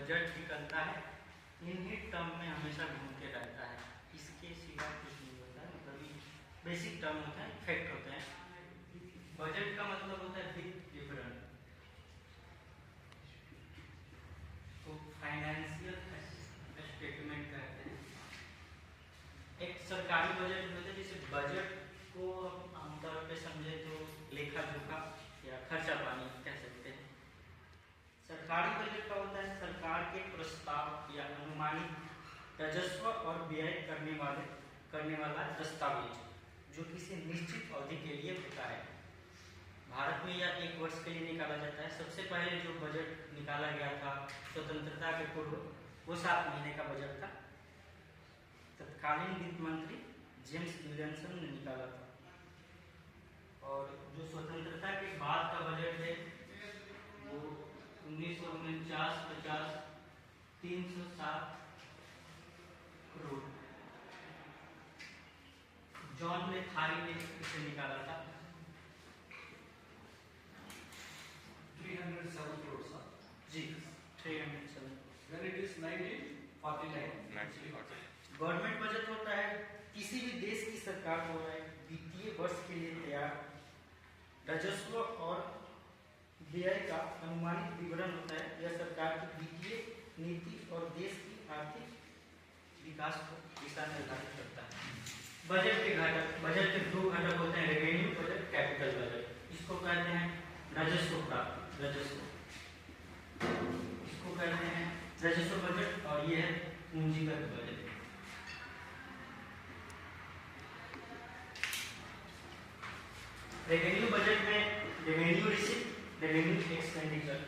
Budget निकलता है इन्हीं टर्म में हमेशा घूमते रहता है, इसके सिवा कुछ नहीं होता है। मतलब बेसिक टर्म होता है, फैक्ट होते हैं। बजट का मतलब होता है वित्त विवरण, तो फाइनेंशियल स्टेटमेंट कहते हैं। एक सरकारी बजट होता है, जैसे बजट को आमतौर पे समझे तो लेखा जोखा या खर्चा पानी कह सकते हैं। सरकारी बजट का होता है सरकार के प्रस्ताव या अनुमानित राजस्व और व्यय करने वाला दस्तावेज जो किसी निश्चित अवधि के लिए होता है। भारत में यह 1 वर्ष के लिए निकाला जाता है। सबसे पहले जो बजट निकाला गया था स्वतंत्रता के पूर्व, वो 7 महीने का बजट था। तत्कालीन वित्त मंत्री जेम्स विलियमसन ने निकाला था। और जो स्वतंत्रता के बाद का बजट है वो 1949-50 307 करोड़ जॉन मेथारी ने इसे निकाला था। 307 crores, huh? जी 307। When it is 1949. Government budget होता है किसी भी देश की सरकार द्वारा वित्तीय वर्ष के लिए तैयार राजस्व और व्यय का अनुमानित विवरण होता है। यह सरकार की वित्तीय नीति और देश की आर्थिक विकास को दिशा निर्धारित करता है। बजट के घटक, बजट के 2 घटक होते हैं, रेवेन्यू बजट, कैपिटल बजट। इसको कहते हैं राजस्व प्राप्ति, राजस्व, इसको कहते हैं राजस्व बजट, और यह है पूंजीगत बजट। रेवेन्यू बजट में रेवेन्यू रिसीप्ट, रेवेन्यू एक्सपेंडिचर,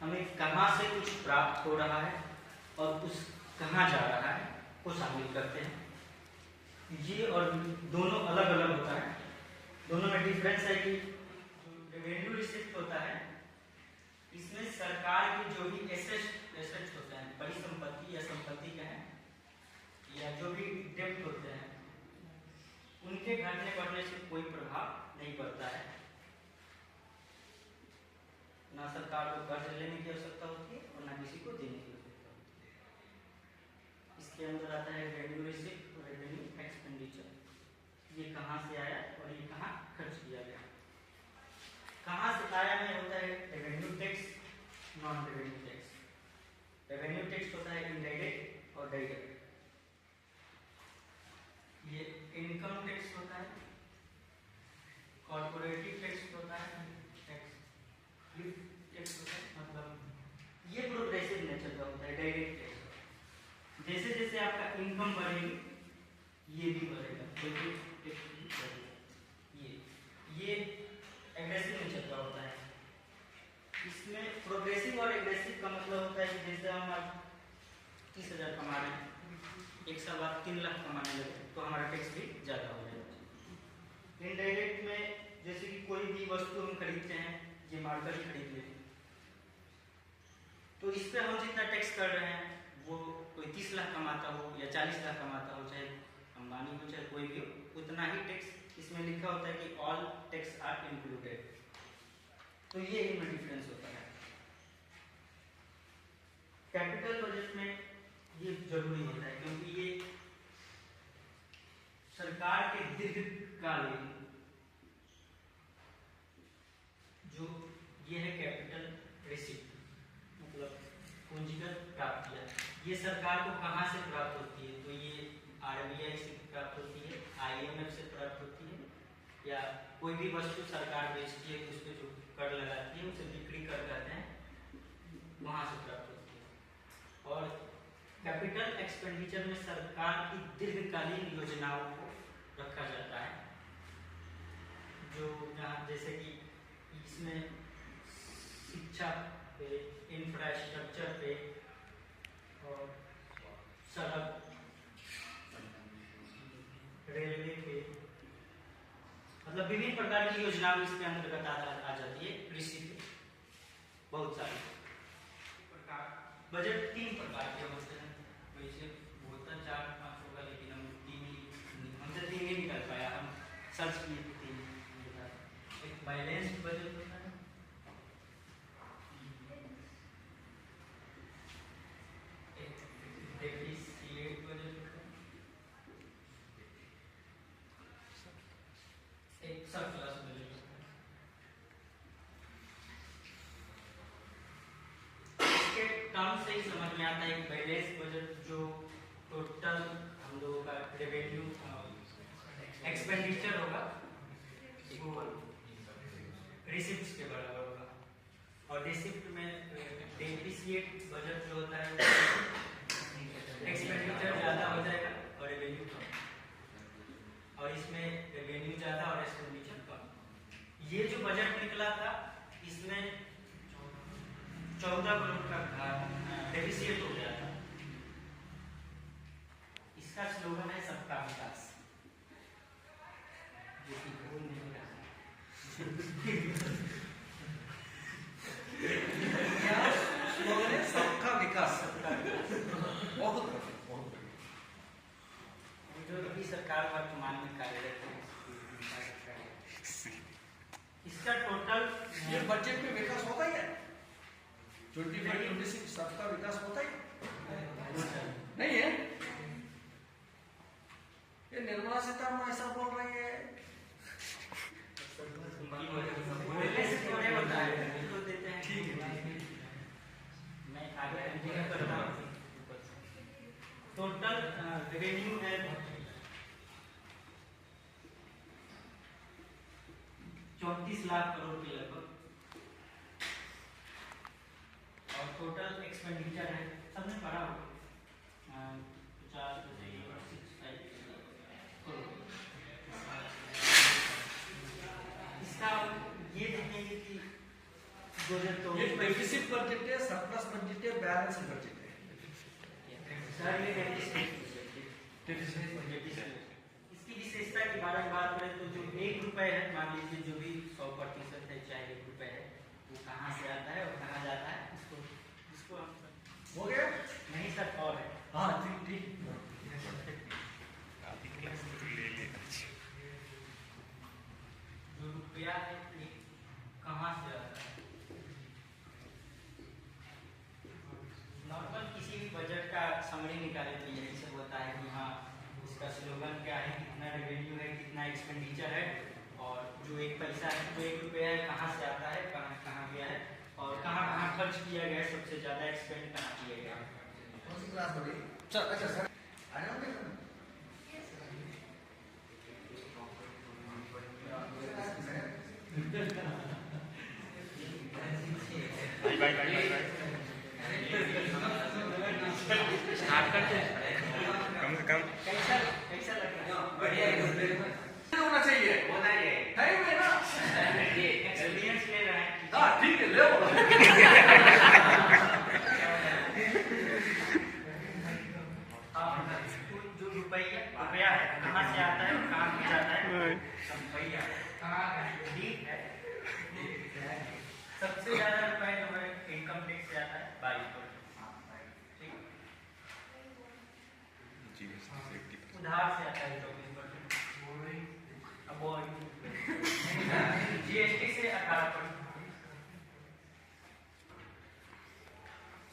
हमें कहाँ से कुछ प्राप्त हो रहा है और उस कहाँ जा रहा है को शामिल करते हैं। ये और दोनों अलग अलग होता है, दोनों में डिफरेंस है कि जो रेवेन्यू रिसीप्ट होता है इसमें सरकार के जो भी एसेट्स होते हैं, परिसंपत्ति या संपत्ति कहें, या जो भी डेब्ट होते हैं, उनके घटने बढ़ने से कोई प्रभाव नहीं पड़ता है। ना सरकार को कर्ज लेने की आवश्यकता होती है और ना किसी को देने की आवश्यकता होती है। इसके अंदर आता है रेवेन्यू रिसीप्ट और रेवेन्यू एक्सपेंडिचर, ये कहाँ से आया और ये कहाँ खर्च किया गया। कहाँ से आया में होता है revenue tax, non revenue tax. Revenue tax होता है इनडायरेक्ट और डायरेक्ट। ये इनकम टैक्स होता है, कॉर्पोरेटिव टैक्स होता है, टैक्स होता है, मतलब ये प्रोग्रेसिव नेचर का होता है। डायरेक्ट टैक्स, जैसे जैसे आपका इनकम बढ़ेगी ये भी बढ़ेगा, ये एग्रेसिव नेचर का होता है। इसमें प्रोग्रेसिव और एग्रेसिव का मतलब होता है कि जैसे हम आज 30,000 कमा रहे हैं, 1 साल बाद 3 लाख कमाने लगे तो हमारा टैक्स भी ज़्यादा हो जाएगा। इनडायरेक्ट में जैसे कि कोई भी वस्तु हम खरीदते हैं, ये मार्कर ही खरीद लेते हैं, तो इस पर हम जितना टैक्स कर रहे हैं वो कोई 30 लाख कमाता हो या 40 लाख कमाता हो, चाहे अंबानी हो चाहे कोई भी हो, उतना ही टैक्स इसमें लिखा होता है कि ऑल टैक्स आर इंक्लूडेड। तो ये इनमें डिफरेंस होता है। कैपिटल बजट में ये जरूरी होता है क्योंकि ये सरकार के दीर्घकालीन जो ये है कैपिटल रिसीप्ट, मतलब पूंजीगत प्राप्तियां, ये सरकार को कहाँ से प्राप्त होती है, तो ये RBI से प्राप्त होती है, IMF से प्राप्त होती है, या कोई भी वस्तु सरकार बेचती है तो उस पर जो कर लगाती है उसे बिक्री कर कहते हैं, वहां से प्राप्त होती है। और कैपिटल एक्सपेंडिचर में सरकार की दीर्घकालीन योजनाओं को रखा जाता है, जो जहाँ जैसे कि इसमें शिक्षा पे, इंफ्रास्ट्रक्चर पे और सड़क, रेलवे पे, मतलब विभिन्न प्रकार की योजनाएं इसके अंतर्गत आ जाती है। कृषि पे बहुत सारे प्रकार, बजट 3 प्रकार के होते हैं। वैसे बहुत 4-5 होगा, लेकिन हमसे 3 ही निकल पाया, हम सर्च किए 3। एक बैलेंस्ड बजट होता है, टर्म से ही समझ में आता है कि बैलेंस बजट जो टोटल हम लोगों का रेवेन्यू एक्सपेंडिचर होगा वो रिसिप्ट्स के बराबर होगा, और रिसिप्ट में डेफिसिट बजट जो होता है एक्सपेंडिचर ज़्यादा हो जाएगा और रेवेन्यू कम, और इसमें रेवेन्यू ज़्यादा और एक्सपेंडिचर कम। ये जो बजट निकला था इसमें 14 करोड़ का डेफिसिट हो गया था। इसका स्लोगन है सबका विकास, जो कि भूल नहीं रहा क्या स्लोगन है? सबका विकास। बहुत बढ़िया। जो अभी सरकार वर्तमान में कार्यरत है इसका टोटल ये बजट में विकास होता ही है। 25-26 सबका विकास होता ही नहीं है। ये निर्मला सीतारमण ऐसा बोल रही है। ठीक है, मैं आगे कंटिन्यू करता हूँ। टोटल रेवेन्यू है 34 लाख करोड़ के लगभग, और टोटल एक्सपेंडिचर है सबने पढ़ा होगा 50 करोड़। इसका ये देखेंगे कि ये डेफिसिट बजट है, सरप्लस बजट है, बैलेंस बजट है। सर ये डेफिसिट इसकी विशेषता के बारे में बात करें तो जो 1 रुपए है, मान लीजिए जो भी 100% है चाहे 1 रुपए है, वो कहाँ से आता है और कहाँ जाता है, इसको हम हो गया? नहीं सर और है। हाँ ठीक। जो रुपया है ये कहाँ से आता है? नॉर्मल किसी भी बजट का समरी निकाले तो यही सब होता है कि हाँ इसका स्लोगन क्या है, कितना रेवेन्यू है, कितना एक्सपेंडिचर है, और जो 1 पैसा है जो 1 रुपया है कहाँ से आता है, कहाँ कहाँ गया है, और कहाँ कहाँ खर्च किया गया है, सबसे ज़्यादा एक्सपेंड कहाँ किया गया है। कौन सी क्लास हो रही? सर अच्छा सर आ जाओगे सर? स्टार्ट करते हैं कम से कम। कैसा लग रहा है? बढ़िया होना चाहिए। होना चाहिए। है ही ना? ये एक्सपीरियंस ले रहा है। हाँ ठीक है, ले बोलो। जो रुपया है कहाँ से आता है और कहाँ भी जाता है, रुपया ठीक है। सबसे ज्यादा रुपए जो है इनकम टैक्स से आता है 22%, ठीक, उधार से आता है 24%, जीएसटी से 18%,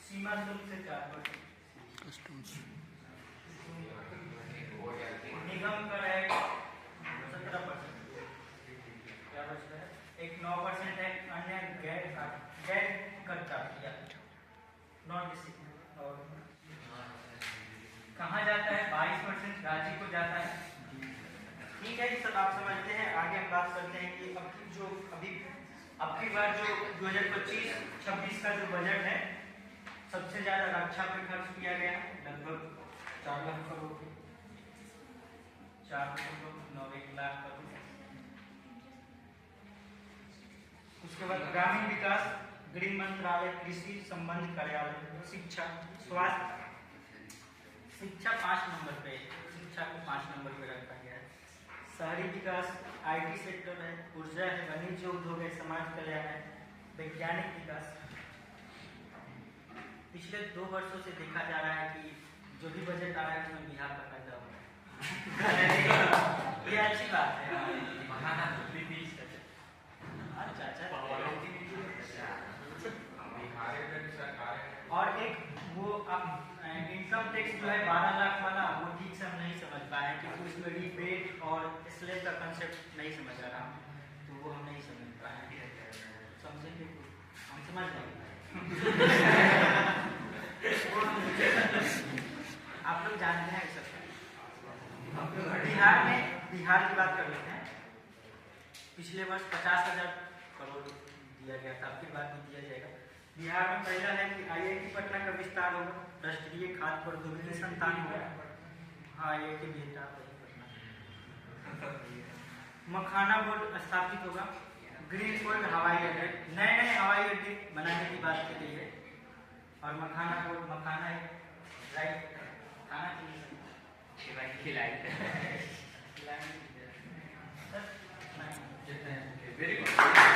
सीमा शुल्क से 4%, निगम कर है 17%, क्या बचता है? एक 9% है अन्य गैर कर दिया नॉन डिसिप्लिन। और कहाँ जाता है? 22% राज्य को जाता है, ठीक है। ये सब आप समझते हैं। आगे हम बात करते हैं कि अबकी बार जो 2025-26 का जो बजट है सबसे ज्यादा रक्षा पे खर्च किया गया है, लगभग 4 लाख करोड़, 4 लाख करोड़। उसके बाद ग्रामीण विकास, गृह मंत्रालय, कृषि संबंध कार्यालय, शिक्षा, स्वास्थ्य, शिक्षा 5 नंबर पे, शिक्षा को 5 नंबर पे रखा गया है। शहरी विकास, आईटी सेक्टर है, ऊर्जा है, वाणिज्य उद्योग है, समाज कल्याण है, वैज्ञानिक विकास। पिछले 2 वर्षों से देखा जा रहा है कि जो भी बजट आ रहा है उसमें बिहार का कर्जा हो रहा है। ये अच्छी बात है। और एक वो इनकम टैक्स जो है 12 लाख वाला, वो ठीक से हम नहीं समझ पाए क्योंकि उसमें रिबेट और स्लैब का कंसेप्ट नहीं समझ आ रहा, तो वो हम नहीं समझ पाए। समझेंगे हम समझ नहीं पाए। पिछले वर्ष 50,000 करोड़ दिया गया था, आपकी बात भी दिया जाएगा। बिहार में पहला है कि IIT पटना का विस्तार होगा, राष्ट्रीय खाद्य प्रौद्योगिकी संस्थान होगा। हाँ, IIT बिहार पटना। मखाना बोर्ड स्थापित होगा। ग्रीनफील्ड हवाई अड्डे, नए नए हवाई अड्डे बनाने की बात की गई है। और मखाना बोर्ड, मखाना है राइट, खाना वेरी गुड।